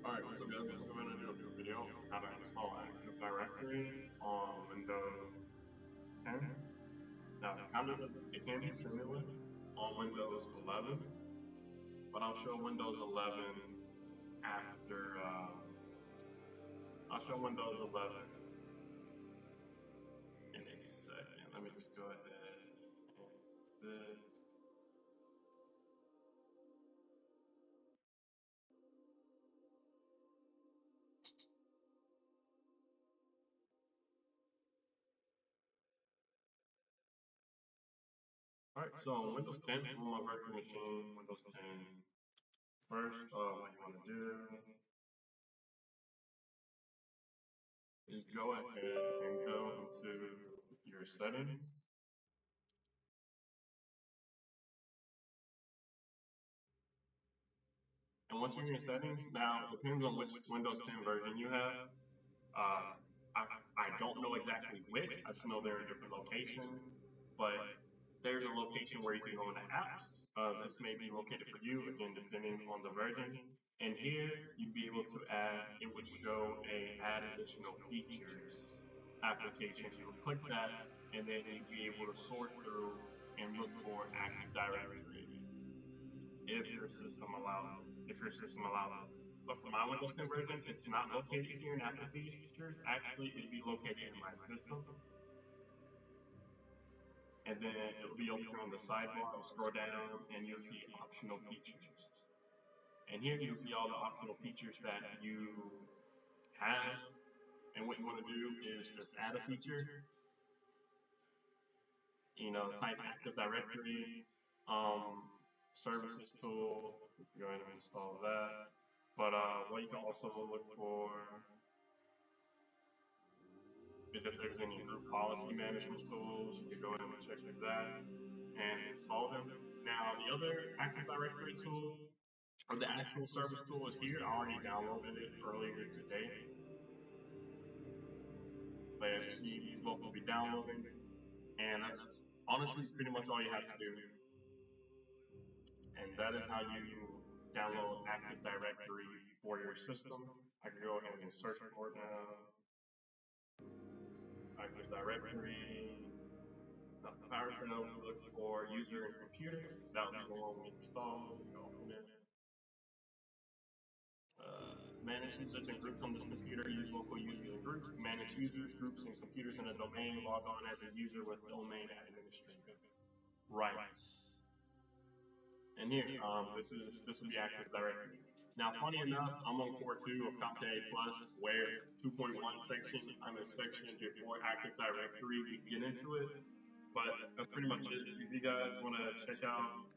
Alright, what's up guys? I'm going to do a new video on how to install Active Directory on Windows 10. Now, it can be similar on Windows 11, but I'll show Windows 11 after, I'll show Windows 11 in a second. Let me just go ahead and this. Alright, so on Windows 10, on my virtual machine, Windows 10, first, what you want to do is go ahead and go into your settings. And once you're in your settings, now it depends on which Windows 10 version you have. Uh, I don't know exactly which, I just know they're in different locations, but there's a location where you can go into apps. This may be located for you, again, depending on the version. And here, you'd be able to add, it would show a add additional features application. You would click that, and then you'd be able to sort through and look for Active Directory if your system allows it. But for my Windows 10 version, it's not located here in Active Features. Actually, it'd be located in my system. And then it'll be over here on the sidebar. I'll scroll down and you'll see optional features. And here you'll see all the optional features that you have. And what you want to do is just add a feature. Type Active Directory, services tool. Go ahead and install that. But what you can also look for is if there's any group policy management tools, you can go in and check that and install them. Now, the other Active Directory tool, or the actual service tool is here. I already downloaded it earlier today. But as you see, these both will be downloading, and that's honestly pretty much all you have to do. And that is how you download Active Directory for your system. I can go ahead and search for it now. Active Directory. PowerShell, look for user and computer. That will be the one we install. Open it. Manage users and groups on this computer. Use local users and groups to manage users, groups, and computers in a domain. Log on as a user with domain administrator rights. And here, this will be Active Directory. Now, funny enough, I'm on Core 2 of CompTIA A+, where 2.1 section, I'm in section before Active Directory. We get into it, but that's pretty much it. If you guys want to check out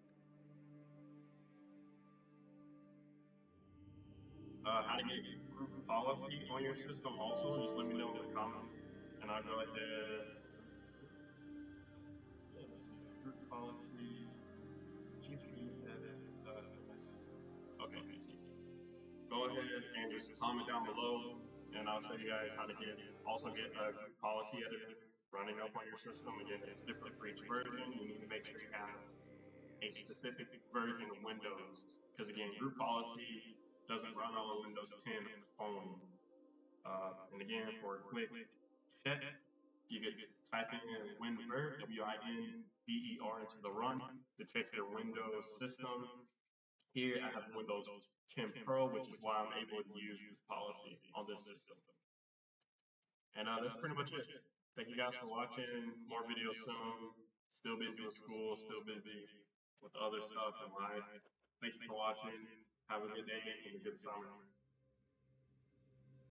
how to get group policy on your system also, just let me know in the comments, and I'll go ahead. Group policy, GP edit, okay, go ahead and just comment down below, and I'll show you guys how to get a group policy editor running up on your system. Again, it's different for each version. You need to make sure you have a specific version of Windows, because again, group policy doesn't run on Windows 10 phone. And again, for a quick check, you could type in WinVer, WINVER into the run to check your Windows system. Here I have Windows 10 Pro, which is why I'm able to use group policy on this system. And that's pretty much it. Thank you guys for watching. More videos soon. Still busy with school, still busy with other stuff in life. Thank you for watching. Have a good day and a good summer.